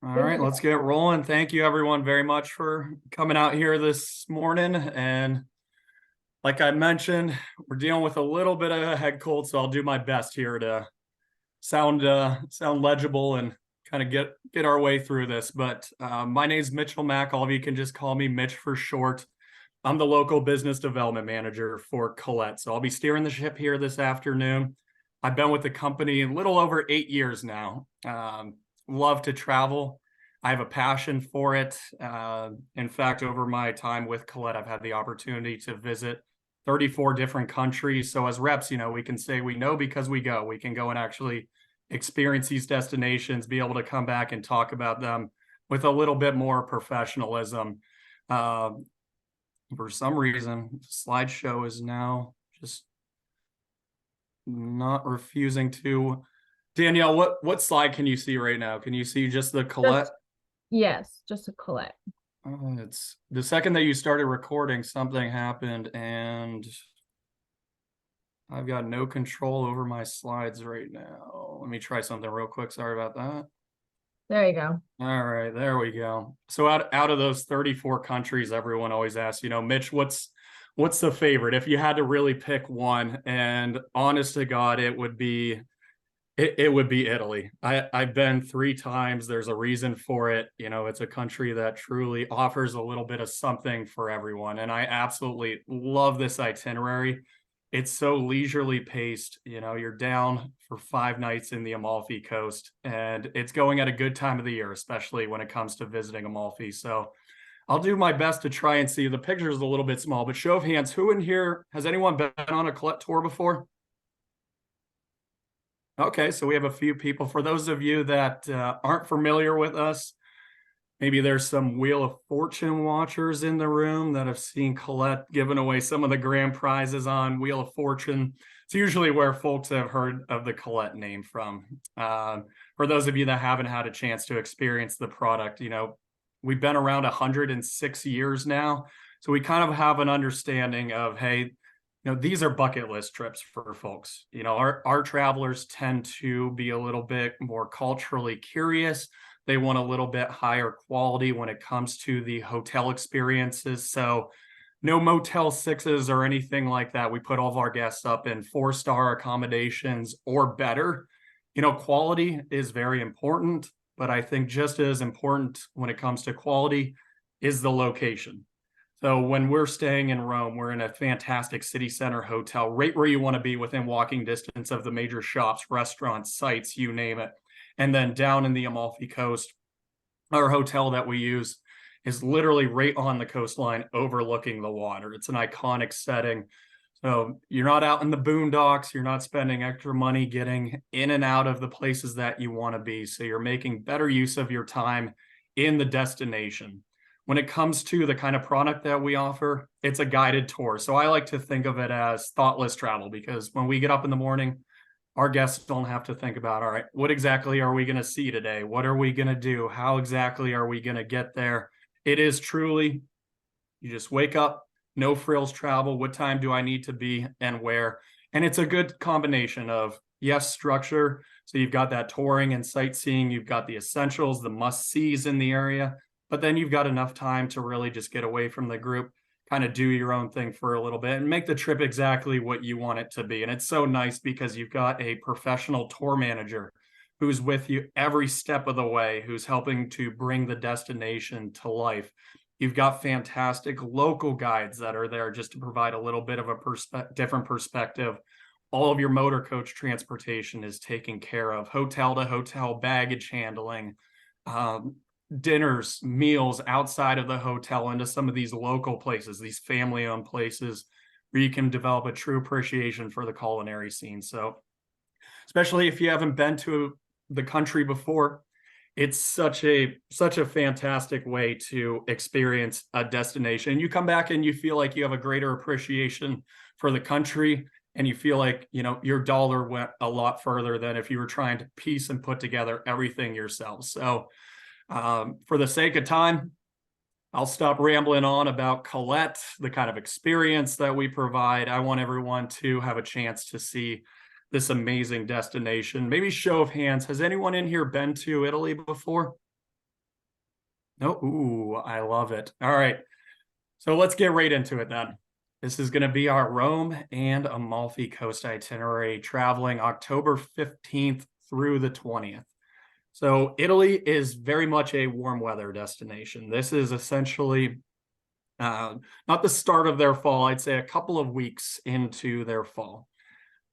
All right, let's get rolling. Thank you everyone very much for coming out here this morning. And like I mentioned, we're dealing with a little bit of a head cold, so I'll do my best here to sound legible and kind of get our way through this. But my name's Mitchell Mack. All of you can just call me Mitch for short. I'm the local business development manager for Colette. So I'll be steering the ship here this afternoon. I've been with the company a little over 8 years now. Love to travel. I have a passion for it. In fact, over my time with Colette, I've had the opportunity to visit 34 different countries. So as reps, we can say we know because we go. We can go and actually experience these destinations, be able to come back and talk about them with a little bit more professionalism. For some reason, the slideshow is now just not refusing to. Danielle, what slide can you see right now? Can you see just the Colette? Yes, just a Colette. It's the second that you started recording, something happened, and I've got no control over my slides right now. Let me try something real quick. Sorry about that. There you go. All right, there we go. So out of those 34 countries, everyone always asks, Mitch, what's the favorite? If you had to really pick one, and honest to God, it would be Italy. I've been 3 times. There's a reason for it. It's a country that truly offers a little bit of something for everyone. And I absolutely love this itinerary. It's so leisurely paced. You're down for 5 nights in the Amalfi Coast, and it's going at a good time of the year, especially when it comes to visiting Amalfi. So I'll do my best to try and see. The picture is a little bit small, but show of hands, who in here, has anyone been on a Colette tour before? Okay, so we have a few people. For those of you that aren't familiar with us, maybe there's some Wheel of Fortune watchers in the room that have seen Colette giving away some of the grand prizes on Wheel of Fortune. It's usually where folks have heard of the Colette name from. For those of you that haven't had a chance to experience the product, we've been around 106 years now. So we kind of have an understanding of, hey, these are bucket list trips for folks. Our travelers tend to be a little bit more culturally curious. They want a little bit higher quality when it comes to the hotel experiences. So no Motel 6s or anything like that. We put all of our guests up in 4-star accommodations or better. Quality is very important, but I think just as important when it comes to quality is the location. So when we're staying in Rome, we're in a fantastic city center hotel, right where you want to be within walking distance of the major shops, restaurants, sites, you name it. And then down in the Amalfi Coast, our hotel that we use is literally right on the coastline overlooking the water. It's an iconic setting. So you're not out in the boondocks. You're not spending extra money getting in and out of the places that you want to be. So you're making better use of your time in the destination. When it comes to the kind of product that we offer, it's a guided tour. So I like to think of it as thoughtless travel, because when we get up in the morning, our guests don't have to think about, all right, what exactly are we going to see today? What are we going to do? How exactly are we going to get there? It is truly, you just wake up, no frills travel. What time do I need to be and where? And it's a good combination of, yes, structure. So you've got that touring and sightseeing. You've got the essentials, the must-sees in the area. But then you've got enough time to really just get away from the group, kind of do your own thing for a little bit and make the trip exactly what you want it to be. And it's so nice because you've got a professional tour manager who's with you every step of the way, who's helping to bring the destination to life. You've got fantastic local guides that are there just to provide a little bit of a different perspective. All of your motor coach transportation is taken care of, hotel to hotel baggage handling, dinners, meals outside of the hotel into some of these local places, these family-owned places where you can develop a true appreciation for the culinary scene. So especially if you haven't been to the country before, it's such a fantastic way to experience a destination. You come back and you feel like you have a greater appreciation for the country, and you feel like, your dollar went a lot further than if you were trying to piece and put together everything yourself. So for the sake of time, I'll stop rambling on about Colette, the kind of experience that we provide. I want everyone to have a chance to see this amazing destination. Maybe show of hands, has anyone in here been to Italy before? No, ooh, I love it. All right. So let's get right into it then. This is going to be our Rome and Amalfi Coast itinerary traveling October 15th through the 20th. So Italy is very much a warm weather destination. This is essentially not the start of their fall, I'd say a couple of weeks into their fall.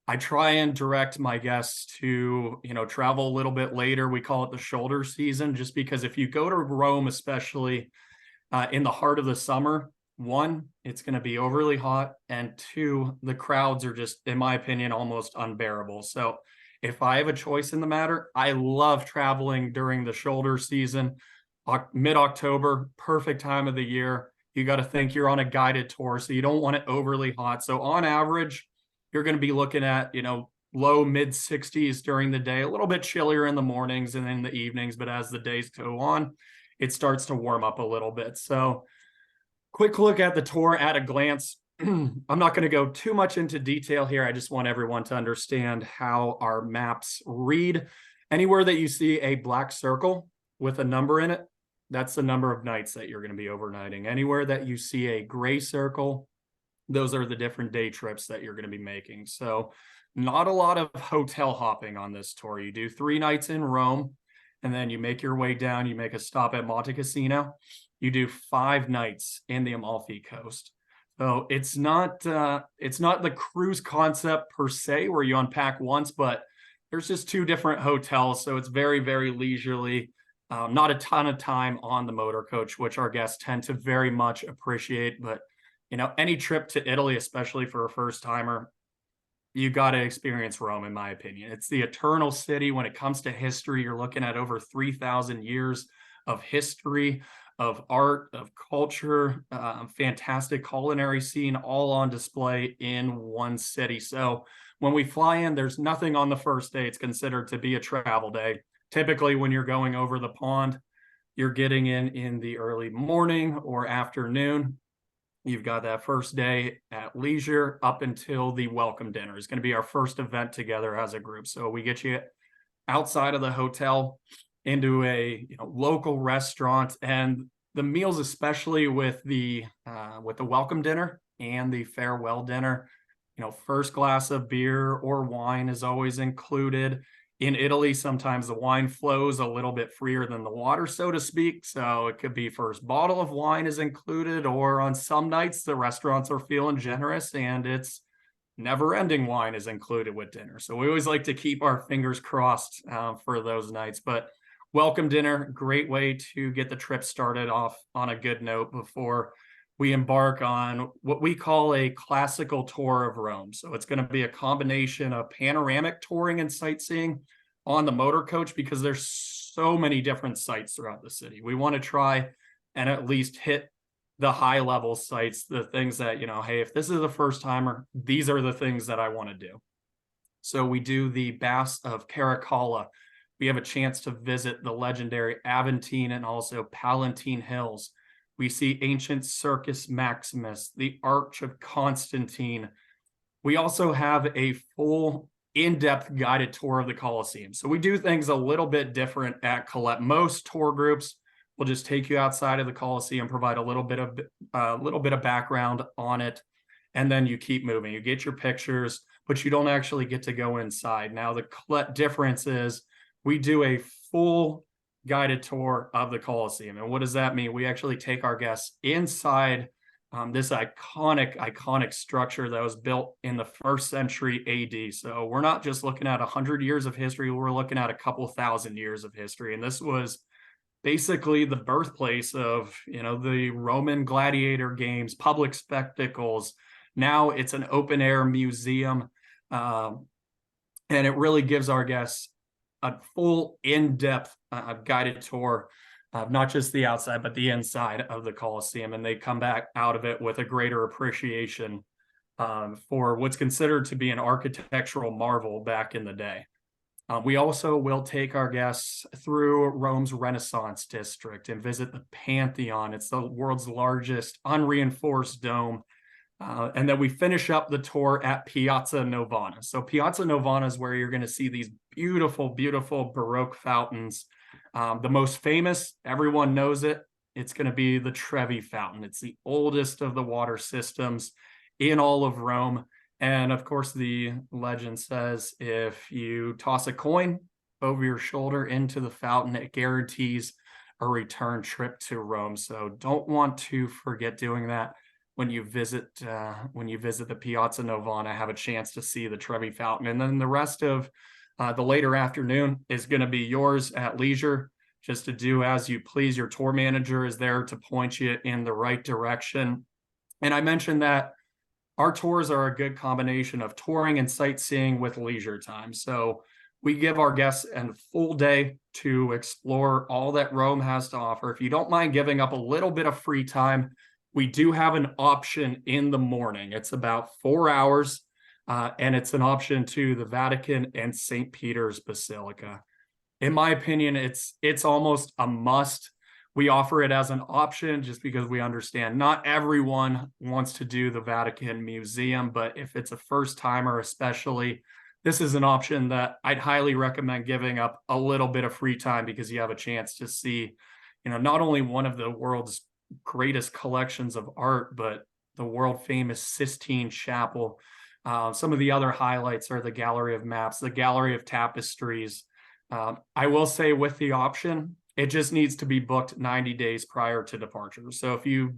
I try and direct my guests to, travel a little bit later. We call it the shoulder season, just because if you go to Rome, especially in the heart of the summer, one, it's going to be overly hot, and two, the crowds are just, in my opinion, almost unbearable. So if I have a choice in the matter, I love traveling during the shoulder season, mid-October, perfect time of the year. You got to think you're on a guided tour, so you don't want it overly hot. So on average, you're going to be looking at, low mid 60s during the day, a little bit chillier in the mornings and in the evenings, but as the days go on, it starts to warm up a little bit. So quick look at the tour at a glance. I'm not going to go too much into detail here. I just want everyone to understand how our maps read. Anywhere that you see a black circle with a number in it, that's the number of nights that you're going to be overnighting. Anywhere that you see a gray circle, those are the different day trips that you're going to be making. So not a lot of hotel hopping on this tour. You do 3 nights in Rome, and then you make your way down. You make a stop at Monte Cassino. You do 5 nights in the Amalfi Coast. So it's not the cruise concept per se where you unpack once, but there's just 2 different hotels. So it's very, very leisurely. Not a ton of time on the motor coach, which our guests tend to very much appreciate. But any trip to Italy, especially for a first timer, you got to experience Rome, in my opinion. It's the eternal city. When it comes to history, you're looking at over 3,000 years of history, of art, of culture, fantastic culinary scene, all on display in one city. So when we fly in, there's nothing on the first day. It's considered to be a travel day. Typically, when you're going over the pond, you're getting in the early morning or afternoon. You've got that first day at leisure up until the welcome dinner. It's going to be our first event together as a group. So we get you outside of the hotel into a local restaurant, and the meals, especially with the welcome dinner and the farewell dinner, first glass of beer or wine is always included. In Italy, sometimes the wine flows a little bit freer than the water, so to speak. So it could be first bottle of wine is included, or on some nights, the restaurants are feeling generous and it's never-ending wine is included with dinner. So we always like to keep our fingers crossed for those nights. But welcome dinner, great way to get the trip started off on a good note before we embark on what we call a classical tour of Rome. So it's going to be a combination of panoramic touring and sightseeing on the motor coach, because there's so many different sites throughout the city. We want to try and at least hit the high level sites, the things that, hey, if this is the first timer, these are the things that I want to do. So we do the Baths of Caracalla. We have a chance to visit the legendary Aventine and also Palatine Hills. We see ancient Circus Maximus, the Arch of Constantine. We also have a full in-depth guided tour of the Colosseum. So we do things a little bit different at Colette. Most tour groups will just take you outside of the Colosseum, provide a little bit of background on it, and then you keep moving. You get your pictures, but you don't actually get to go inside. Now, the Colette difference is we do a full guided tour of the Colosseum. And what does that mean? We actually take our guests inside this iconic structure that was built in the 1st century AD. So we're not just looking at 100 years of history, we're looking at a couple thousand years of history. And this was basically the birthplace of, the Roman gladiator games, public spectacles. Now it's an open air museum. And it really gives our guests a full in-depth guided tour of not just the outside, but the inside of the Colosseum. And they come back out of it with a greater appreciation for what's considered to be an architectural marvel back in the day. We also will take our guests through Rome's Renaissance district and visit the Pantheon. It's the world's largest unreinforced dome. And then we finish up the tour at Piazza Novana. So Piazza Novana is where you're going to see these beautiful, beautiful Baroque fountains. The most famous, everyone knows it, it's going to be the Trevi Fountain. It's the oldest of the water systems in all of Rome. And of course, the legend says if you toss a coin over your shoulder into the fountain, it guarantees a return trip to Rome. So don't want to forget doing that when you visit the Piazza Novana, have a chance to see the Trevi Fountain. And then the rest of the later afternoon is going to be yours at leisure, just to do as you please. Your tour manager is there to point you in the right direction. And I mentioned that our tours are a good combination of touring and sightseeing with leisure time. So we give our guests a full day to explore all that Rome has to offer. If you don't mind giving up a little bit of free time, we do have an option in the morning. It's about 4 hours, and it's an option to the Vatican and St. Peter's Basilica. In my opinion, it's almost a must. We offer it as an option just because we understand not everyone wants to do the Vatican Museum, but if it's a first timer especially, this is an option that I'd highly recommend giving up a little bit of free time, because you have a chance to see, not only one of the world's greatest collections of art, but the world famous Sistine Chapel. Some of the other highlights are the Gallery of Maps, the Gallery of Tapestries. I will say with the option, it just needs to be booked 90 days prior to departure. So if you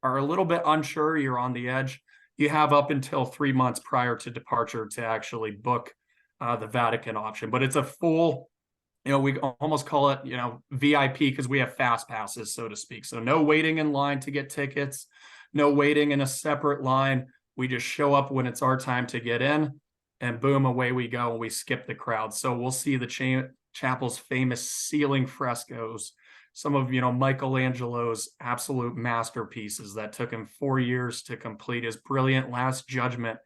are a little bit unsure, you're on the edge, you have up until 3 months prior to departure to actually book the Vatican option. But it's a full, we almost call it, VIP, because we have fast passes, so to speak. So no waiting in line to get tickets, no waiting in a separate line. We just show up when it's our time to get in, and boom, away we go, and we skip the crowd. So we'll see the chapel's famous ceiling frescoes, some of Michelangelo's absolute masterpieces that took him 4 years to complete, his brilliant Last Judgment,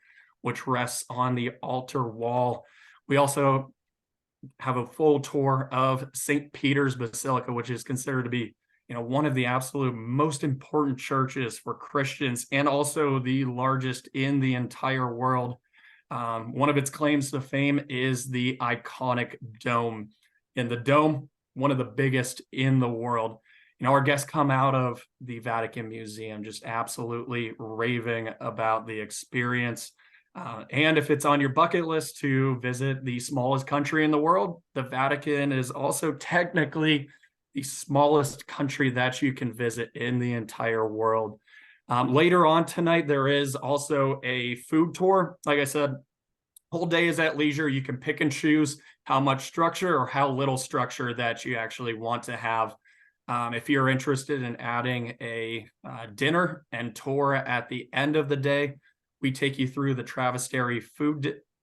which rests on the altar wall. We also have a full tour of St. Peter's Basilica, which is considered to be one of the absolute most important churches for Christians, and also the largest in the entire world. One of its claims to fame is the iconic dome. And the dome, one of the biggest in the world. Our guests come out of the Vatican Museum just absolutely raving about the experience. And if it's on your bucket list to visit the smallest country in the world, the Vatican is also technically the smallest country that you can visit in the entire world. Later on tonight, there is also a food tour. Like I said, whole day is at leisure. You can pick and choose how much structure or how little structure that you actually want to have. If you're interested in adding a dinner and tour at the end of the day, we take you through the Trastevere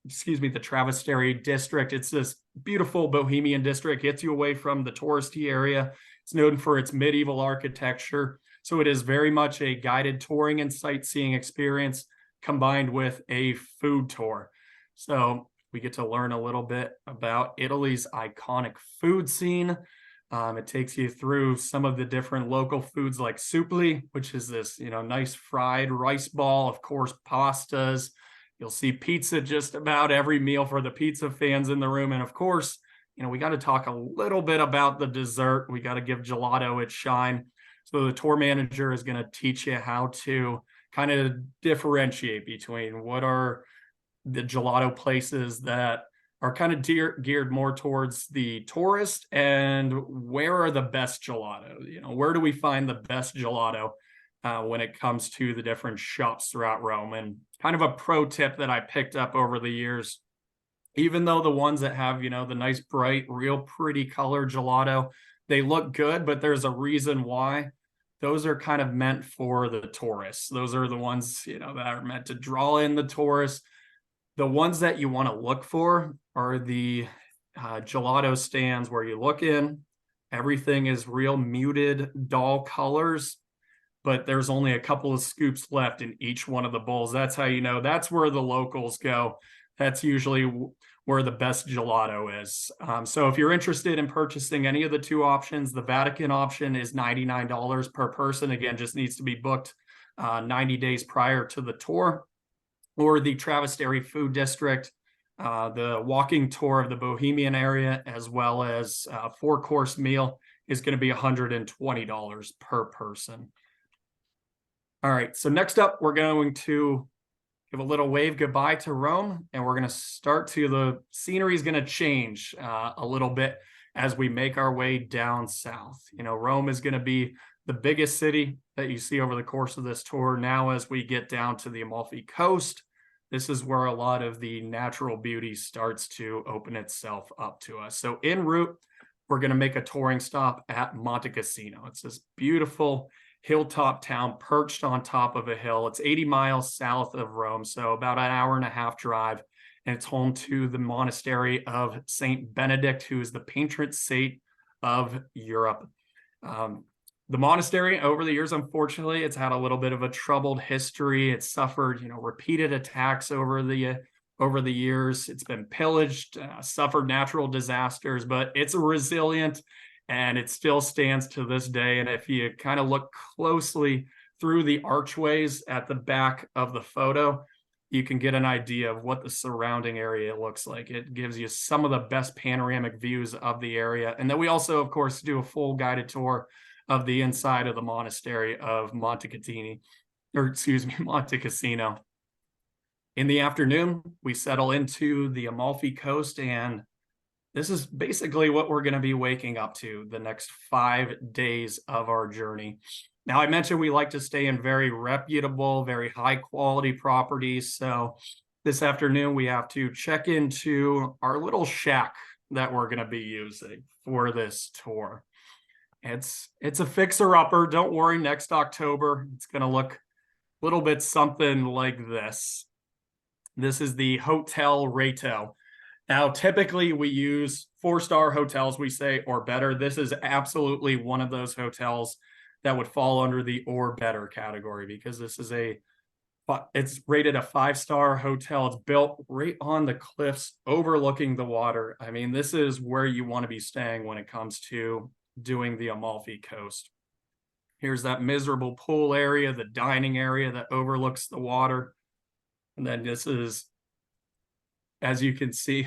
the Trastevere district. It's this beautiful bohemian district, gets you away from the touristy area. It's known for its medieval architecture. So it is very much a guided touring and sightseeing experience combined with a food tour. So we get to learn a little bit about Italy's iconic food scene. It takes you through some of the different local foods like supli, which is this, nice fried rice ball, of course, pastas. You'll see pizza just about every meal for the pizza fans in the room. And of course, we got to talk a little bit about the dessert. We got to give gelato its shine. So the tour manager is going to teach you how to kind of differentiate between what are the gelato places that are kind of geared more towards the tourist, and where are the best gelato? Where do we find the best gelato when it comes to the different shops throughout Rome? And kind of a pro tip that I picked up over the years, even though the ones that have, the nice, bright, real pretty color gelato, they look good, but there's a reason why. Those are kind of meant for the tourists. Those are the ones, that are meant to draw in the tourists. The ones that you want to look for are the gelato stands where you look in, everything is real muted, dull colors, but there's only a couple of scoops left in each one of the bowls. That's how you know that's where the locals go. That's usually where the best gelato is. So if you're interested in purchasing any of the two options, the Vatican option is $99 per person. Again, just needs to be booked 90 days prior to the tour. Or the Trastevere Food District, the walking tour of the Bohemian area, as well as a 4-course meal, is going to be $120 per person. All right, so next up, we're going to give a little wave goodbye to Rome, and we're going to the scenery is going to change a little bit as we make our way down south. Rome is going to be the biggest city that you see over the course of this tour. Now, as we get down to the Amalfi Coast, this is where a lot of the natural beauty starts to open itself up to us. So en route, we're going to make a touring stop at Monte Cassino. It's this beautiful hilltop town perched on top of a hill. It's 80 miles south of Rome, so about an hour and a half drive. And it's home to the monastery of Saint Benedict, who is the patron saint of Europe. The monastery, over the years, unfortunately, it's had a little bit of a troubled history. It's suffered, repeated attacks over the years. It's been pillaged, suffered natural disasters, but it's resilient and it still stands to this day. And if you kind of look closely through the archways at the back of the photo, you can get an idea of what the surrounding area looks like. It gives you some of the best panoramic views of the area. And then we also, of course, do a full guided tour of the inside of the monastery of Monte Cassino. In the afternoon, we settle into the Amalfi Coast, and this is basically what we're going to be waking up to the next 5 days of our journey. Now, I mentioned we like to stay in very reputable, very high quality properties. So this afternoon, we have to check into our little shack that we're going to be using for this tour. It's a fixer-upper. Don't worry, next October, it's going to look a little bit something like this. This is the Hotel Reto. Now, typically we use 4-star hotels, we say, or better. This is absolutely one of those hotels that would fall under the or better category, because this is it's rated a 5-star hotel. It's built right on the cliffs overlooking the water. I mean, this is where you want to be staying when it comes to doing the Amalfi Coast. Here's that miserable pool area, the dining area that overlooks the water. And then this is, as you can see,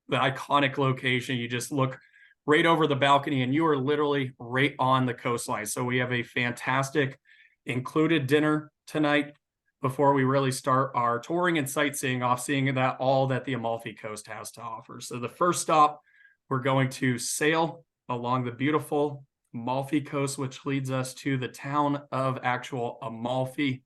the iconic location. You just look right over the balcony and you are literally right on the coastline. So we have a fantastic included dinner tonight before we really start our touring and sightseeing off, seeing all that the Amalfi Coast has to offer. So the first stop, we're going to sail along the beautiful Amalfi Coast, which leads us to the town of actual Amalfi.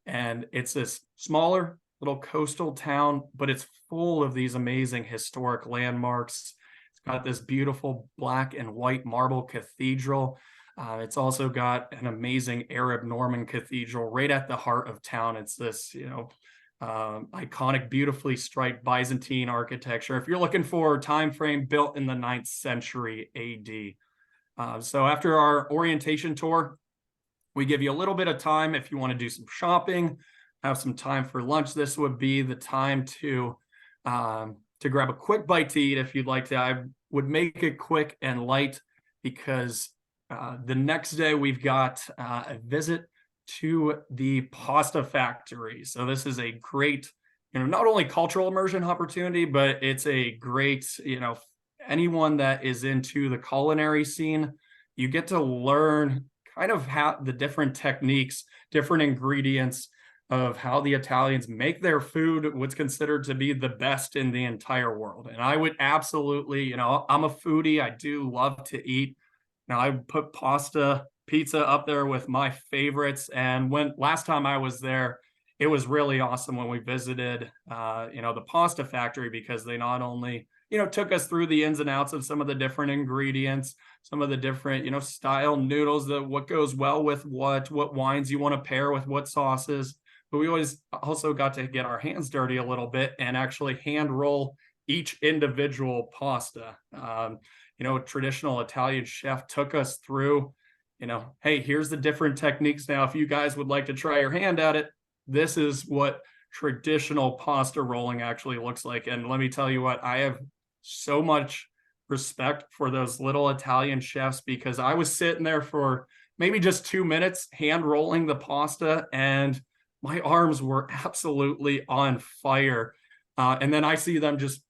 And it's this smaller little coastal town, but it's full of these amazing historic landmarks. It's got this beautiful black and white marble cathedral. It's also got an amazing Arab Norman cathedral right at the heart of town. It's this, iconic, beautifully striped Byzantine architecture. If you're looking for a time frame, built in the 9th century AD. So after our orientation tour, we give you a little bit of time if you want to do some shopping, have some time for lunch. This would be the time to grab a quick bite to eat if you'd like to. I would make it quick and light because the next day we've got a visit to the pasta factory. So this is a great, not only cultural immersion opportunity, but it's a great, anyone that is into the culinary scene, you get to learn kind of how the different techniques, different ingredients of how the Italians make their food, what's considered to be the best in the entire world. And I would absolutely, I'm a foodie. I do love to eat. Now I put pizza up there with my favorites. And last time I was there, it was really awesome when we visited, the pasta factory, because they not only, took us through the ins and outs of some of the different ingredients, some of the different, style noodles, what goes well with what wines you want to pair with what sauces. But we always also got to get our hands dirty a little bit and actually hand roll each individual pasta. A traditional Italian chef took us through, hey, here's the different techniques. Now, if you guys would like to try your hand at it, this is what traditional pasta rolling actually looks like. And let me tell you what, I have so much respect for those little Italian chefs, because I was sitting there for maybe just 2 minutes hand rolling the pasta and my arms were absolutely on fire. And then I see them just,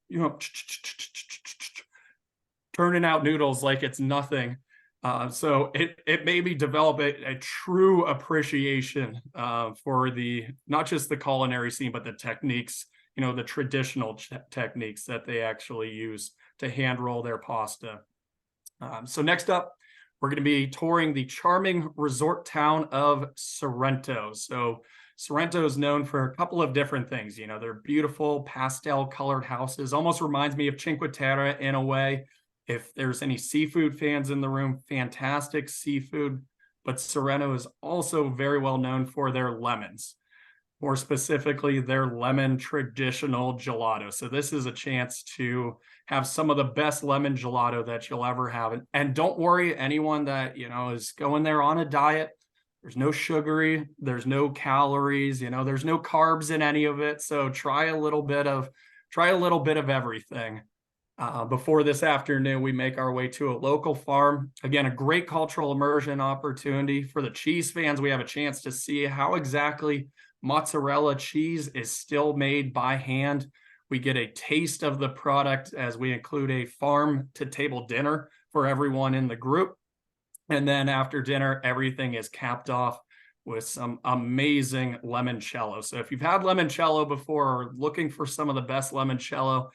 turning out noodles like it's nothing. So it made me develop a true appreciation for the not just the culinary scene, but the techniques, the traditional techniques that they actually use to hand roll their pasta. So next up, we're going to be touring the charming resort town of Sorrento. So Sorrento is known for a couple of different things. They're beautiful pastel colored houses, almost reminds me of Cinque Terre in a way. If there's any seafood fans in the room, fantastic seafood. But Sorrento is also very well known for their lemons, more specifically, their lemon traditional gelato. So this is a chance to have some of the best lemon gelato that you'll ever have. And don't worry, anyone that, is going there on a diet, there's no sugary, there's no calories, there's no carbs in any of it. So try a little bit of everything. Before this afternoon, we make our way to a local farm. Again, a great cultural immersion opportunity. For the cheese fans, we have a chance to see how exactly mozzarella cheese is still made by hand. We get a taste of the product as we include a farm to table dinner for everyone in the group. And then after dinner, everything is capped off with some amazing limoncello. So if you've had limoncello before or looking for some of the best limoncello,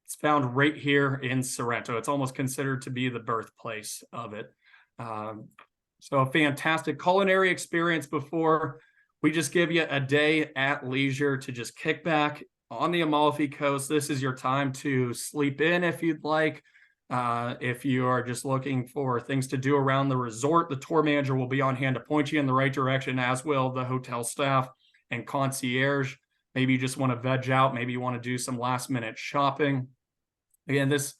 it's found right here in Sorrento. It's almost considered to be the birthplace of it. So a fantastic culinary experience before we just give you a day at leisure to just kick back on the Amalfi Coast. This is your time to sleep in if you'd like. If you are just looking for things to do around the resort, the tour manager will be on hand to point you in the right direction, as will the hotel staff and concierge. Maybe you just want to veg out. Maybe you want to do some last minute shopping. Again, this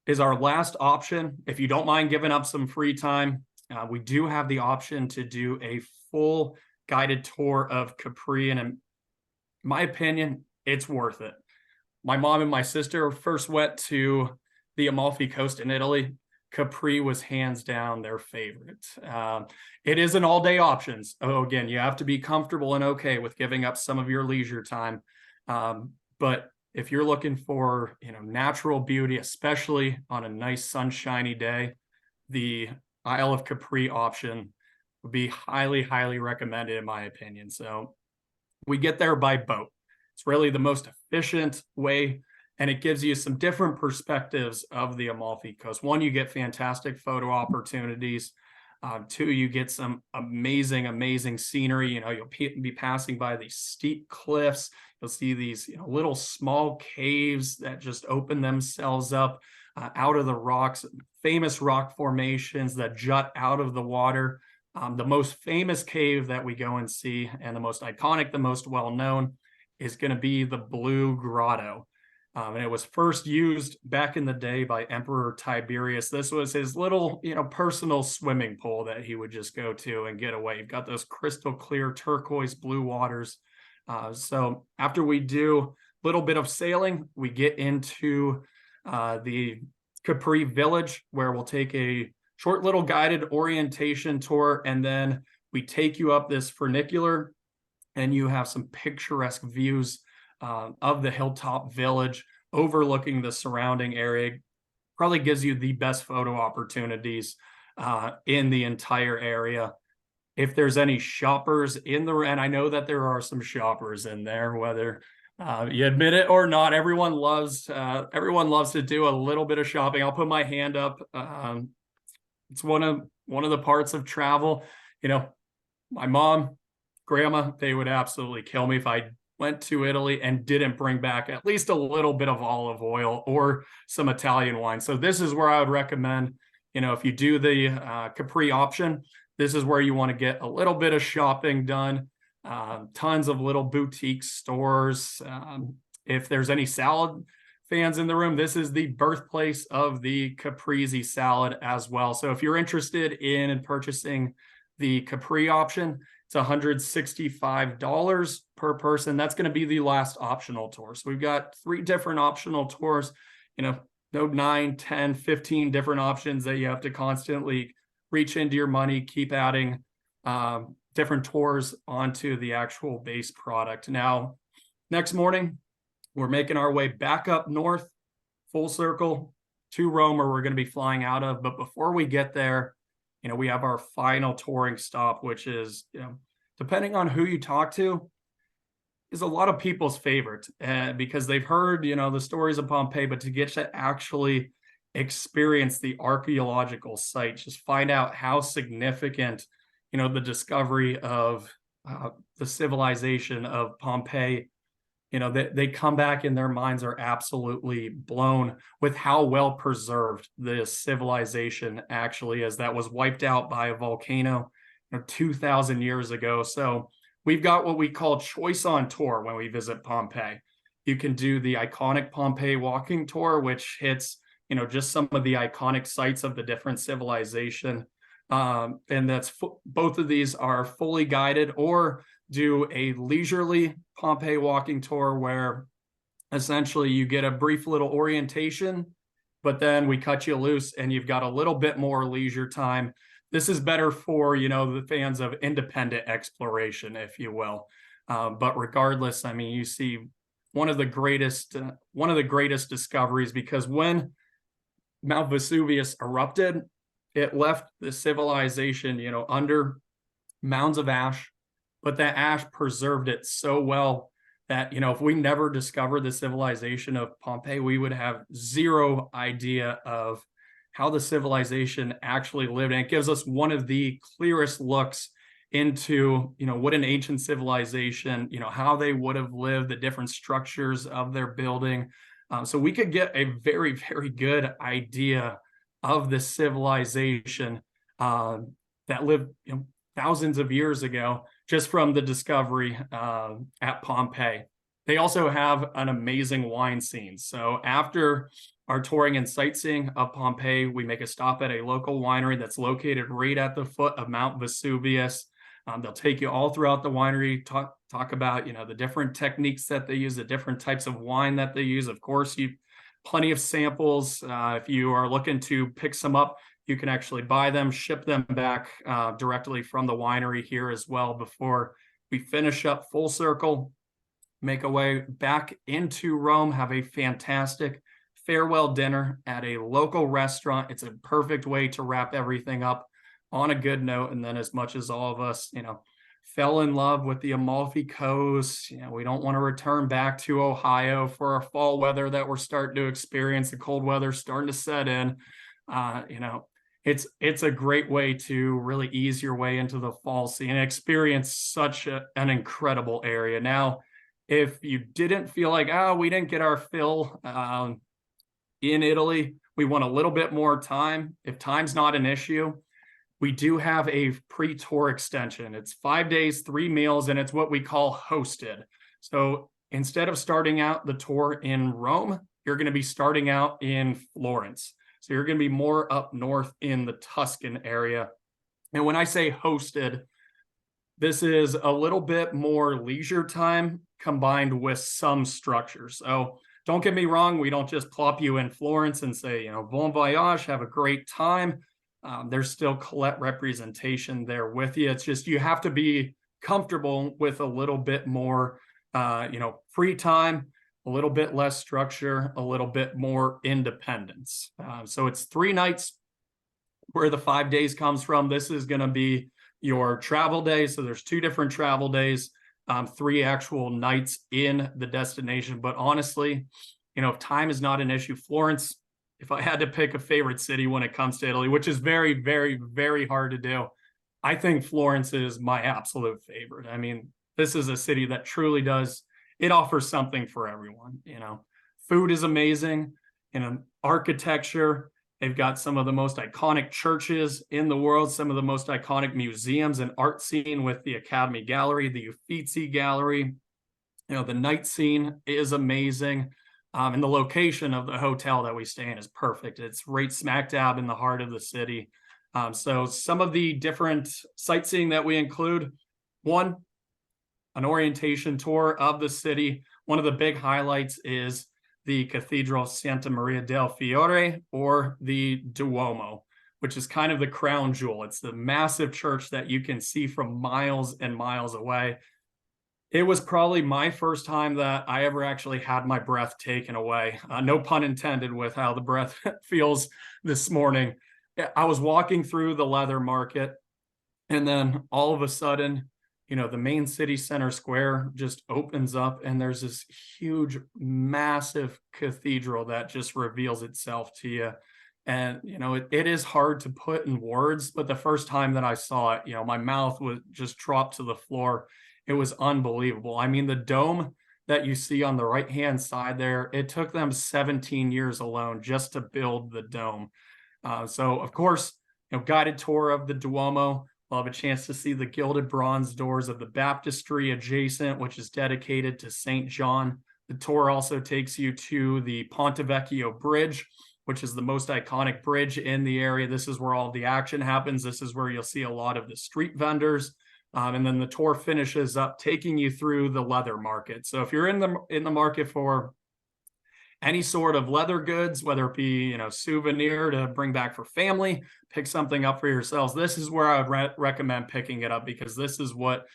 is our last option. If you don't mind giving up some free time, we do have the option to do a full guided tour of Capri. And in my opinion, it's worth it. My mom and my sister first went to the Amalfi Coast in Italy. Capri was hands down their favorite. It is an all-day option. Oh, again, you have to be comfortable and okay with giving up some of your leisure time. But if you're looking for, natural beauty, especially on a nice sunshiny day, the Isle of Capri option would be highly, highly recommended in my opinion. So we get there by boat. It's really the most efficient way, and it gives you some different perspectives of the Amalfi Coast. One, you get fantastic photo opportunities. Two, you get some amazing, amazing scenery. You'll be passing by these steep cliffs. You'll see these little small caves that just open themselves up out of the rocks, famous rock formations that jut out of the water. The most famous cave that we go and see, and the most iconic, the most well-known, is going to be the Blue Grotto. And it was first used back in the day by Emperor Tiberius. This was his little, personal swimming pool that he would just go to and get away. You've got those crystal clear turquoise blue waters. So after we do a little bit of sailing, we get into the Capri Village, where we'll take a short little guided orientation tour, and then we take you up this funicular, and you have some picturesque views of the hilltop village overlooking the surrounding area. Probably gives you the best photo opportunities in the entire area. If there's any shoppers in and I know that there are some shoppers in there, whether you admit it or not, everyone loves to do a little bit of shopping. I'll put my hand up. It's one of the parts of travel. My mom, grandma, they would absolutely kill me if I went to Italy and didn't bring back at least a little bit of olive oil or some Italian wine. So this is where I would recommend, if you do the Capri option, this is where you want to get a little bit of shopping done. Tons of little boutique stores. If there's any salad fans in the room, this is the birthplace of the caprese salad as well. So if you're interested in purchasing the Capri option, it's $165 per person. That's going to be the last optional tour. So we've got 3 different optional tours, no 9, 10, 15 different options that you have to constantly reach into your money, keep adding different tours onto the actual base product. Now, next morning, we're making our way back up north, full circle, to Rome, where we're going to be flying out of. But before we get there, we have our final touring stop, which is, depending on who you talk to, is a lot of people's favorite, because they've heard, the stories of Pompeii, but to get to actually experience the archaeological site, just find out how significant, the discovery of the civilization of Pompeii, they come back and their minds are absolutely blown with how well preserved this civilization actually is, that was wiped out by a volcano 2,000 years ago. So we've got what we call choice on tour when we visit Pompeii. You can do the iconic Pompeii walking tour, which hits, just some of the iconic sites of the different civilization. And that's both of these are fully guided, or do a leisurely Pompeii walking tour where essentially you get a brief little orientation, but then we cut you loose and you've got a little bit more leisure time. This is better for, the fans of independent exploration, if you will. But regardless, I mean, you see one of the greatest discoveries, because when Mount Vesuvius erupted, it left the civilization, under mounds of ash, but that ash preserved it so well that, if we never discovered the civilization of Pompeii, we would have zero idea of how the civilization actually lived. And it gives us one of the clearest looks into, what an ancient civilization, how they would have lived, the different structures of their building. So we could get a very, very good idea of the civilization that lived, thousands of years ago, just from the discovery at Pompeii. They also have an amazing wine scene. So after our touring and sightseeing of Pompeii, we make a stop at a local winery that's located right at the foot of Mount Vesuvius. They'll take you all throughout the winery, talk about, the different techniques that they use, the different types of wine that they use. Of course, plenty of samples. If you are looking to pick some up, you can actually buy them, ship them back directly from the winery here as well, before we finish up full circle, make our way back into Rome, have a fantastic farewell dinner at a local restaurant. It's a perfect way to wrap everything up on a good note. And then, as much as all of us, fell in love with the Amalfi Coast, we don't want to return back to Ohio for our fall weather that we're starting to experience. The cold weather starting to set in. It's a great way to really ease your way into the fall scene and experience such an incredible area. Now, if you didn't feel like, we didn't get our fill in Italy, we want a little bit more time. If time's not an issue, we do have a pre-tour extension. It's 5 days, 3 meals, and it's what we call hosted. So instead of starting out the tour in Rome, you're going to be starting out in Florence. So you're going to be more up north in the Tuscan area. And when I say hosted, this is a little bit more leisure time combined with some structure. So don't get me wrong, we don't just plop you in Florence and say, bon voyage, have a great time. There's still Colette representation there with you. It's just, you have to be comfortable with a little bit more, free time, a little bit less structure, a little bit more independence. So it's 3 nights where the 5 days comes from. This is going to be your travel day. So there's 2 different travel days, 3 actual nights in the destination. But honestly, if time is not an issue, Florence, if I had to pick a favorite city when it comes to Italy, which is very, very, very hard to do, I think Florence is my absolute favorite. I mean, this is a city that truly it offers something for everyone. Food is amazing, architecture. They've got some of the most iconic churches in the world, some of the most iconic museums and art scene with the Academy Gallery, the Uffizi Gallery. The night scene is amazing. And the location of the hotel that we stay in is perfect. It's right smack dab in the heart of the city. So some of the different sightseeing that we include: 1, an orientation tour of the city. One of the big highlights is the Cathedral Santa Maria del Fiore, or the Duomo, which is kind of the crown jewel. It's the massive church that you can see from miles and miles away. It was probably my first time that I ever actually had my breath taken away. No pun intended with how the breath feels this morning. I was walking through the leather market, and then all of a sudden, the main city center square just opens up, and there's this huge, massive cathedral that just reveals itself to you. And, it is hard to put in words, but the first time that I saw it, my mouth was just dropped to the floor. It was unbelievable. I mean, the dome that you see on the right-hand side there, it took them 17 years alone just to build the dome. So, of course, guided tour of the Duomo. We'll have a chance to see the gilded bronze doors of the baptistry adjacent, which is dedicated to St. John. The tour also takes you to the Ponte Vecchio Bridge, which is the most iconic bridge in the area. This is where all the action happens. This is where you'll see a lot of the street vendors. And then the tour finishes up taking you through the leather market. So if you're in the market for any sort of leather goods, whether it be, souvenir to bring back for family, pick something up for yourselves, this is where I would recommend picking it up, because this is what,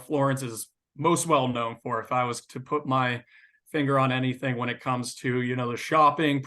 Florence is most well known for. If I was to put my finger on anything when it comes to, the shopping,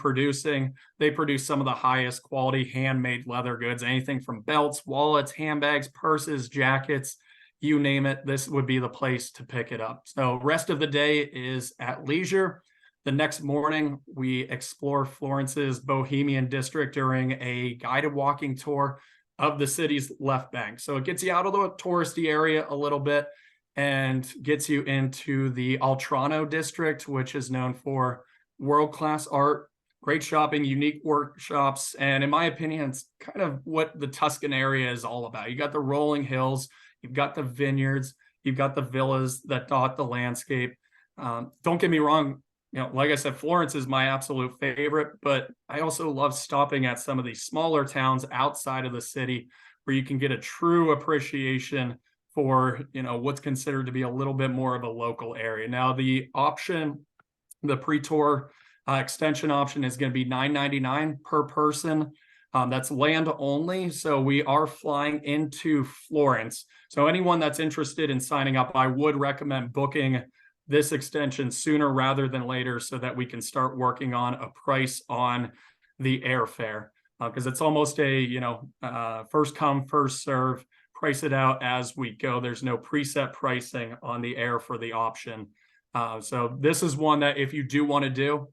they produce some of the highest quality handmade leather goods, anything from belts, wallets, handbags, purses, jackets, you name it. This would be the place to pick it up. So rest of the day is at leisure. The next morning, we explore Florence's Bohemian district during a guided walking tour of the city's left bank. So it gets you out of the touristy area a little bit and gets you into the Altrano district, which is known for world-class art, great shopping, unique workshops, and in my opinion, it's kind of what the Tuscan area is all about. You got the rolling hills, you've got the vineyards, you've got the villas that dot the landscape. Don't get me wrong, like I said, Florence is my absolute favorite, but I also love stopping at some of these smaller towns outside of the city where you can get a true appreciation for, what's considered to be a little bit more of a local area. Now, the pre-tour extension option is going to be $9.99 per person. That's land only. So we are flying into Florence. So anyone that's interested in signing up, I would recommend booking this extension sooner rather than later so that we can start working on a price on the airfare, because it's almost a, first come, first serve, price it out as we go. There's no preset pricing on the air for the option. So this is one that if you do want to do,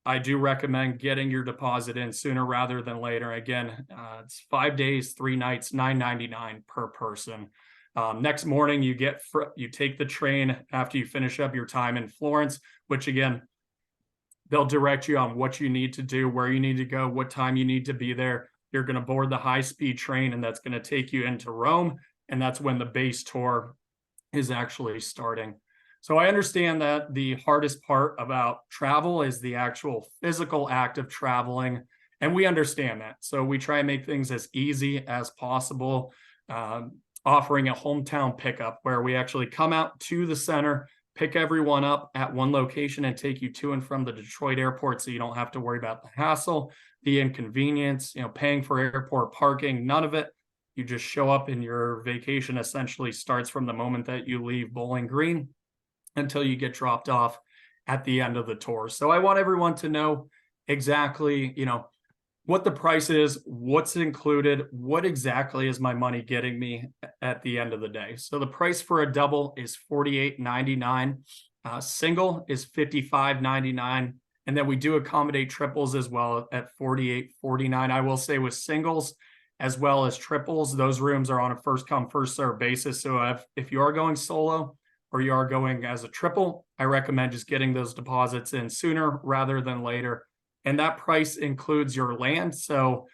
I do recommend getting your deposit in sooner rather than later. Again, it's 5 days, 3 nights, $9.99 per person. Next morning, you take the train after you finish up your time in Florence, which again, they'll direct you on what you need to do, where you need to go, what time you need to be there. You're going to board the high-speed train, and that's going to take you into Rome, and that's when the base tour is actually starting. So I understand that the hardest part about travel is the actual physical act of traveling, and we understand that. So we try and make things as easy as possible, offering a hometown pickup where we actually come out to the center, pick everyone up at one location, and take you to and from the Detroit airport, so you don't have to worry about the hassle, the inconvenience, paying for airport parking, none of it. You just show up, and your vacation essentially starts from the moment that you leave Bowling Green until you get dropped off at the end of the tour. So I want everyone to know exactly, what the price is, what's included, what exactly is my money getting me at the end of the day. So the price for a double is $48.99. Single is $55.99. And then we do accommodate triples as well at $48.49. I will say with singles as well as triples, those rooms are on a first come, first serve basis. So if you are going solo or you are going as a triple, I recommend just getting those deposits in sooner rather than later. And that price includes your land. So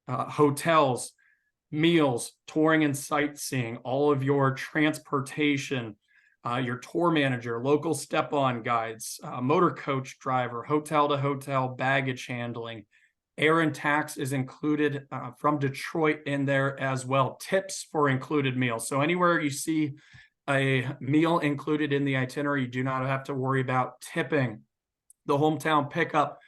hotels, meals, touring and sightseeing, all of your transportation, your tour manager, local step-on guides, motor coach driver, hotel to hotel, baggage handling, air and tax is included from Detroit in there as well. Tips for included meals. So anywhere you see a meal included in the itinerary, you do not have to worry about tipping. The hometown pickup.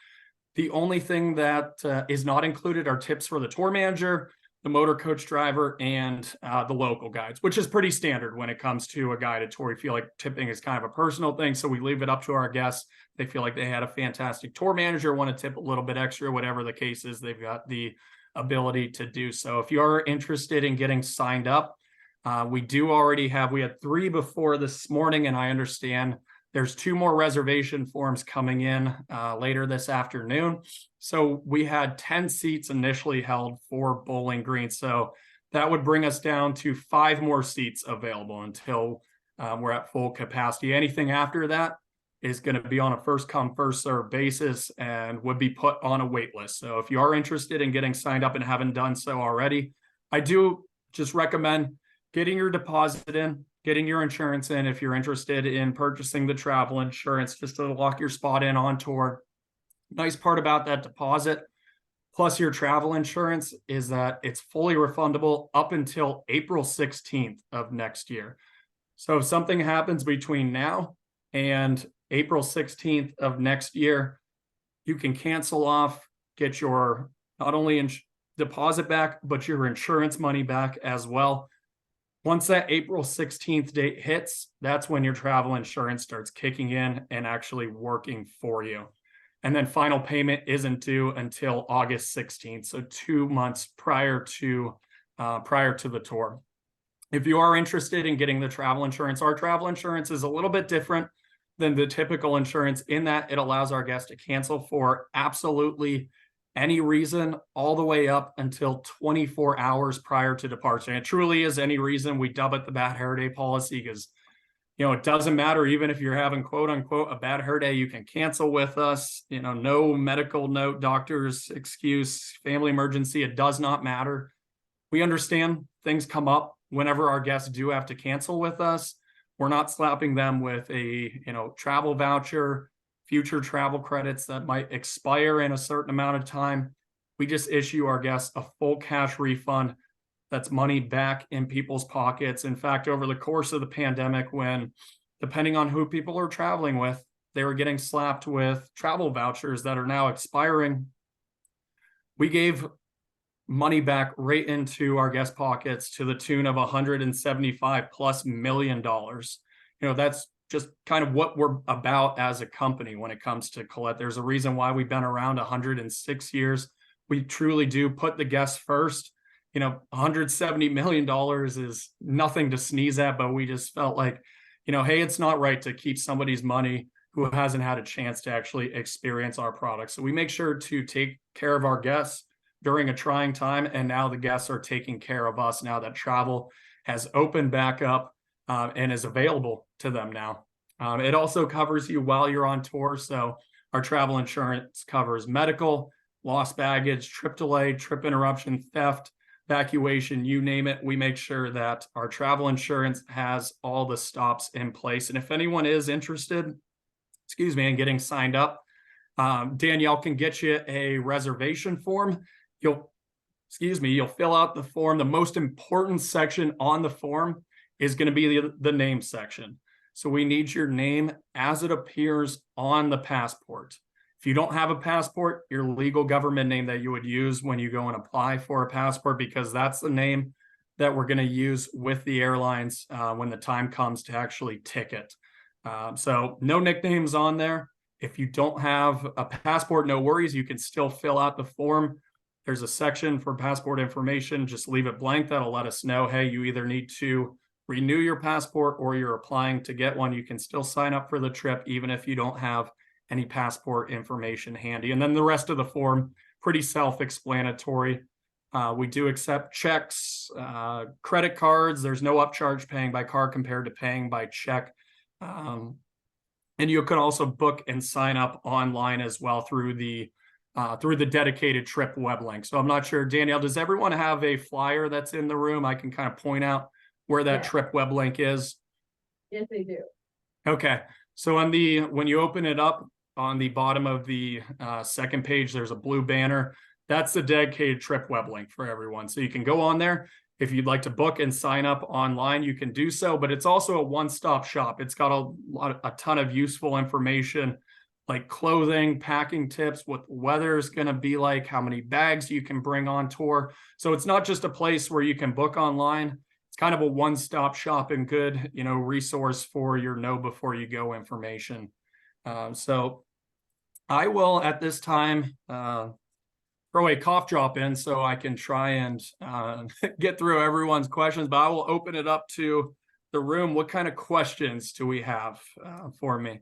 The only thing that is not included are tips for the tour manager, the motor coach driver, and the local guides, which is pretty standard when it comes to a guided tour. We feel like tipping is kind of a personal thing, so we leave it up to our guests. They feel like they had a fantastic tour manager, want to tip a little bit extra, whatever the case is, they've got the ability to do so. If you are interested in getting signed up, we had 3 before this morning, and I understand there's 2 more reservation forms coming in later this afternoon. So we had 10 seats initially held for Bowling Green. So that would bring us down to 5 more seats available until we're at full capacity. Anything after that is going to be on a first come, first serve basis and would be put on a wait list. So if you are interested in getting signed up and haven't done so already, I do just recommend getting your deposit in, getting your insurance in if you're interested in purchasing the travel insurance, just to lock your spot in on tour. Nice part about that deposit, plus your travel insurance, is that it's fully refundable up until April 16th of next year. So if something happens between now and April 16th of next year, you can cancel off, get your not only deposit back, but your insurance money back as well. Once that April 16th date hits, that's when your travel insurance starts kicking in and actually working for you. And then final payment isn't due until August 16th, so 2 months prior to the tour. If you are interested in getting the travel insurance, our travel insurance is a little bit different than the typical insurance in that it allows our guests to cancel for absolutely any reason all the way up until 24 hours prior to departure. And it truly is any reason. We dub it the bad hair day policy because, it doesn't matter. Even if you're having quote unquote a bad hair day, you can cancel with us. No medical note, doctor's excuse, family emergency. It does not matter. We understand things come up whenever our guests do have to cancel with us. We're not slapping them with a, travel voucher, future travel credits that might expire in a certain amount of time. We just issue our guests a full cash refund that's money back in people's pockets. In fact, over the course of the pandemic, when, depending on who people are traveling with, they were getting slapped with travel vouchers that are now expiring, we gave money back right into our guest pockets to the tune of $175+ million. That's just kind of what we're about as a company when it comes to Colette. There's a reason why we've been around 106 years. We truly do put the guests first. $170 million is nothing to sneeze at, but we just felt like, hey, it's not right to keep somebody's money who hasn't had a chance to actually experience our product. So we make sure to take care of our guests during a trying time. And now the guests are taking care of us now that travel has opened back up and is available to them now. It also covers you while you're on tour. So our travel insurance covers medical, lost baggage, trip delay, trip interruption, theft, evacuation, you name it. We make sure that our travel insurance has all the stops in place. And if anyone is interested, in getting signed up, Danielle can get you a reservation form. You'll fill out the form. The most important section on the form is going to be the name section. So we need your name as it appears on the passport. If you don't have a passport, your legal government name that you would use when you go and apply for a passport, because that's the name that we're going to use with the airlines when the time comes to actually ticket. So no nicknames on there. If you don't have a passport, no worries. You can still fill out the form. There's a section for passport information. Just leave it blank. That'll let us know, hey, you either need to renew your passport or you're applying to get one. You can still sign up for the trip, even if you don't have any passport information handy. And then the rest of the form, pretty self-explanatory. We do accept checks, credit cards. There's no upcharge paying by card compared to paying by check. And you can also book and sign up online as well through the dedicated trip web link. So I'm not sure, Danielle, does everyone have a flyer that's in the room? I can kind of point out where that trip web link is. Yes, they do. Okay. So when you open it up, on the bottom of the second page, there's a blue banner. That's the dedicated trip web link for everyone. So you can go on there. If you'd like to book and sign up online, you can do so, but it's also a one-stop shop. It's got a ton of useful information like clothing, packing tips, what the weather is going to be like, how many bags you can bring on tour. So it's not just a place where you can book online. It's kind of a one-stop shop and good, resource for your know before you go information. So I will at this time throw a cough drop in so I can try and get through everyone's questions, but I will open it up to the room. What kind of questions do we have for me?